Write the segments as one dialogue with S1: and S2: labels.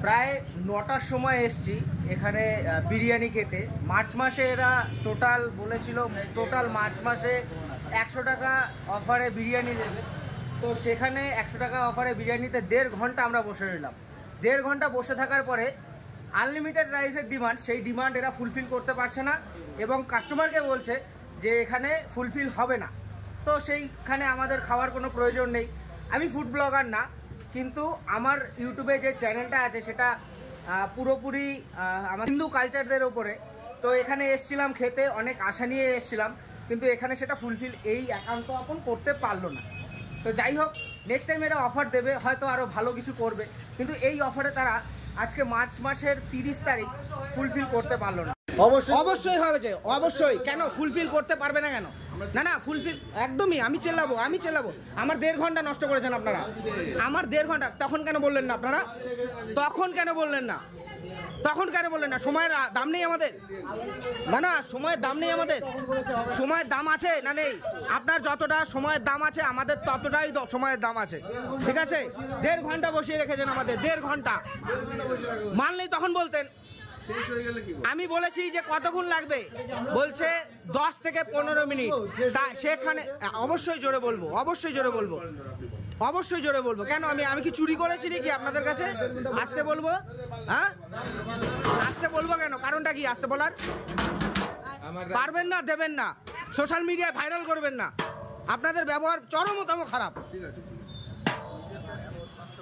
S1: প্রায় 9টার সময় এসছি এখানে বিরিয়ানি খেতে। মার্চ মাসে এরা টোটাল বলেছিল মার্চ মাসে 100 টাকা অফারে বিরিয়ানি দেবে। তো সেখানে 100 টাকা অফারে বিরিয়ানিতে 1.5 ঘন্টা আমরা বসে রইলাম। 1.5 ঘন্টা বসে থাকার পরে আনলিমিটেড রাইসের ডিমান্ড, সেই ডিমান্ড এরা ফুলফিল করতে পারছে না এবং কাস্টমারকে বলছে যে এখানে ফুলফিল হবে না। তো সেইখানে আমাদের খাওয়ার কোনো প্রয়োজন নেই। আমি ফুড ব্লগার না, কিন্তু আমার ইউটিউবে যে চ্যানেলটা আছে সেটা পুরোপুরি আমার হিন্দু কালচারদের ওপরে। তো এখানে এসছিলাম খেতে, অনেক আশা নিয়ে এসছিলাম, কিন্তু এখানে সেটা ফুলফিল এই একান্ত আপন করতে পারলো না। তো যাই হোক, নেক্সট টাইম এরা অফার দেবে, হয়তো আরও ভালো কিছু করবে, কিন্তু এই অফারে তারা আজকে মার্চ মাসের 30 তারিখ ফুলফিল করতে পারলো না। অবশ্যই হবে যে, অবশ্যই। কেন ফুলফিল করতে পারবে না কেন? না ফুলফিল একদমই। আমি চেল্লাবো। আমার 1.5 ঘন্টা নষ্ট করেছেন আপনারা। আমার 1.5 ঘন্টা। তখন কেন বললেন না আপনারা? তখন কেন বললেন না? সময়ের দাম নেই আমাদের? না সময়ের দাম নেই আমাদের? সময়ের দাম আছে না নেই? আপনার যতটা সময়ের দাম আছে আমাদের ততটাই সময়ের দাম আছে, ঠিক আছে? 1.5 ঘন্টা বসিয়ে রেখেছেন আমাদের, 1.5 ঘন্টা। মানলেই তখন বলতেন। আমি বলেছি যে কতক্ষণ লাগবে, বলছে 10 থেকে 15 মিনিট। তা সেখানে অবশ্যই জোরে বলবো। কেন আমি কি চুরি করেছি নাকি আপনাদের কাছে? আসতে বলবো? হ্যাঁ, আসতে বলবো কেন? কারণটা কি আসতে বলার? পারবেন না, দেবেন না, সোশ্যাল মিডিয়ায় ভাইরাল করবেন না। আপনাদের ব্যবহার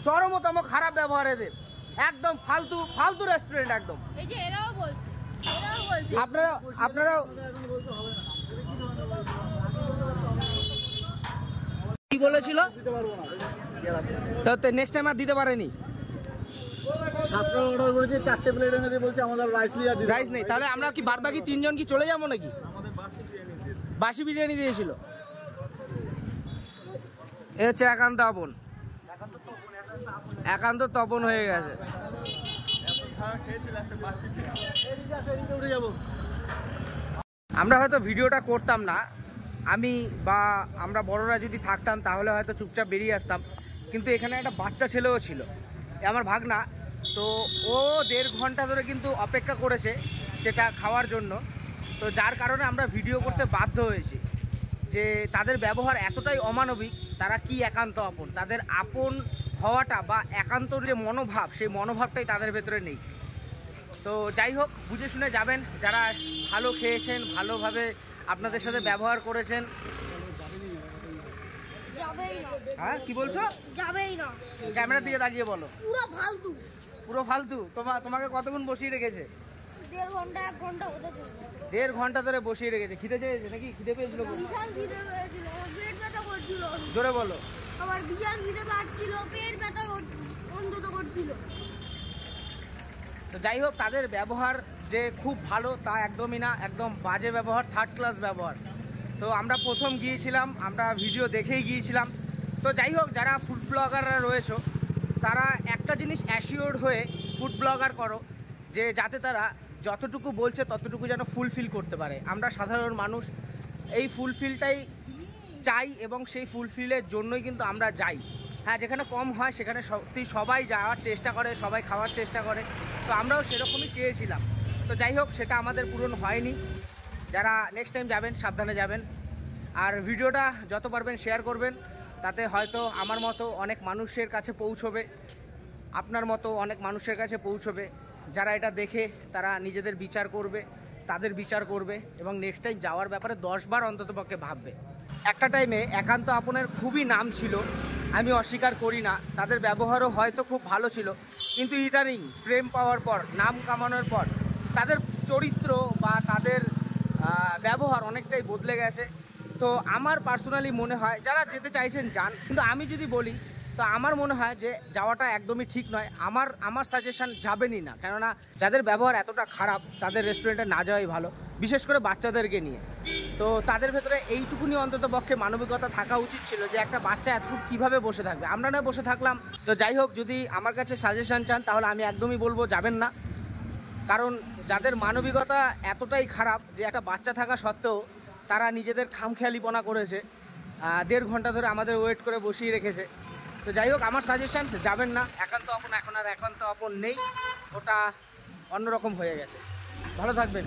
S1: চরমতম খারাপ ব্যবহার এদের। একদম ফালতু রেস্টুরেন্ট একদম।
S2: এই যে এরাও বলছে
S1: আপনারাও কি বলেছিল? তো নেক্সট টাইম আর দিতে পারেনি।
S3: 7টা অর্ডার করেছে, 4টে প্লেট এনে দিয়ে বলছে আমাদের রাইস
S1: নেই। তাহলে আমরা কি বাদবাকি 3 জন কি চলে যাবো নাকি? বাসি বিরিয়ানি দিয়েছিল। এ হচ্ছে একান্ত তপন হয়ে গেছে। আমরা হয়তো ভিডিওটা করতাম না, আমরা বড়রা যদি থাকতাম তাহলে হয়তো চুপচাপ বেরিয়ে আসতাম, কিন্তু এখানে একটা বাচ্চা ছেলেও ছিল, আমার ভাগনা। তো ও 1.5 ঘন্টা ধরে কিন্তু অপেক্ষা করেছে সেটা খাওয়ার জন্য। তো যার কারণে আমরা ভিডিও করতে বাধ্য হয়েছি যে তাদের ব্যবহার এতটাই অমানবিক। তারা কি একান্ত আপন, তাদের আপন হওয়াটা বা একান্তর যে মনোভাব, সেই মনোভাবটাই তাদের ভেতরে নেই। তো যাই হোক, বুঝে শুনে যাবেন। যারা ভালো খেয়েছেন, ভালোভাবে আপনাদের সাথে ব্যবহার করেছেন। হ্যাঁ, কি বলছো?
S2: যাবেই না।
S1: ক্যামেরার দিকে তাকিয়ে বলো।
S2: পুরো ফালতু।
S1: তোমাকে কতক্ষণ বসিয়ে রেখেছে?
S2: 1.5 ঘন্টা 1 ঘন্টা হতে চলে।
S1: 1.5 ঘন্টা ধরে বসিয়ে রেখেছে। খিদে চেয়েছে নাকি? খিদে পেয়েছিল?
S2: বিশাল খিদে পেয়েছিল, পেট ব্যথা করছিল।
S1: জোরে বলো।
S2: আমার বিশাল খিদে পাচ্ছিল, পেট ব্যথা অন্তত করছিল।
S1: তো যাই হোক, তাদের ব্যবহার যে খুব ভালো তা একদমই না, একদম বাজে ব্যবহার, 3rd ক্লাস ব্যবহার। তো আমরা প্রথম গিয়েছিলাম, আমরা ভিডিও দেখেই গিয়েছিলাম। তো যাই হোক, যারা ফুড ব্লগাররা রয়েছে তারা একটা জিনিস অ্যাসিওর্ড হয়ে ফুড ব্লগার করো, যে যাতে তারা যতটুকু বলছে ততটুকু যেন ফুলফিল করতে পারে। আমরা সাধারণ মানুষ এই ফুলফিলটাই চাই এবং সেই ফুলফিলের জন্যই কিন্তু আমরা যাই। হ্যাঁ, যেখানে কম হয় সেখানে সবাই যাওয়ার চেষ্টা করে, সবাই খাওয়ার চেষ্টা করে। তো আমরাও সেরকমই চেয়েছিলাম। তো যাই হোক, সেটা আমাদের পূরণ হয়নি। যারা নেক্সট টাইম যাবেন সাবধানে যাবেন, আর ভিডিওটা যত পারবেন শেয়ার করবেন, তাতে হয়তো আমার মতো অনেক মানুষের কাছে পৌঁছবে, আপনার মতো অনেক মানুষের কাছে পৌঁছবে। যারা এটা দেখে তারা নিজেদের বিচার করবে, তাদের বিচার করবে এবং নেক্সট টাইম যাওয়ার ব্যাপারে 10 বার অন্ততপক্ষে ভাববে। একটা টাইমে একান্ত আপনের খুবই নাম ছিল, আমি অস্বীকার করি না, তাদের ব্যবহারও হয়তো খুব ভালো ছিল, কিন্তু ইদানিং ফ্রেম পাওয়ার পর, নাম কামানোর পর তাদের চরিত্র বা তাদের ব্যবহার অনেকটাই বদলে গেছে। তো আমার পার্সোনালি মনে হয় যারা যেতে চাইছেন যান, কিন্তু আমি যদি বলি তো আমার মনে হয় যে যাওয়াটা একদমই ঠিক নয়। আমার সাজেশন যাবেনই না, কেননা যাদের ব্যবহার এতটা খারাপ তাদের রেস্টুরেন্টে না যাওয়াই ভালো, বিশেষ করে বাচ্চাদেরকে নিয়ে। তো তাদের ভেতরে এইটুকুনি অন্তত পক্ষে মানবিকতা থাকা উচিত ছিল যে একটা বাচ্চা এতটুকু কীভাবে বসে থাকবে, আমরা না বসে থাকলাম। তো যাই হোক, যদি আমার কাছে সাজেশন চান তাহলে আমি একদমই বলবো যাবেন না, কারণ যাদের মানবিকতা এতটাই খারাপ যে একটা বাচ্চা থাকা সত্ত্বেও তারা নিজেদের খামখেয়ালিপনা করেছে, 1.5 ঘন্টা ধরে আমাদের ওয়েট করে বসিয়ে রেখেছে। তো যাই হোক, আমার সাজেশন যাবেন না, একান্ত আপন এখন আর একান্ত আপন নেই, ওটা অন্যরকম হয়ে গেছে। ভালো থাকবেন।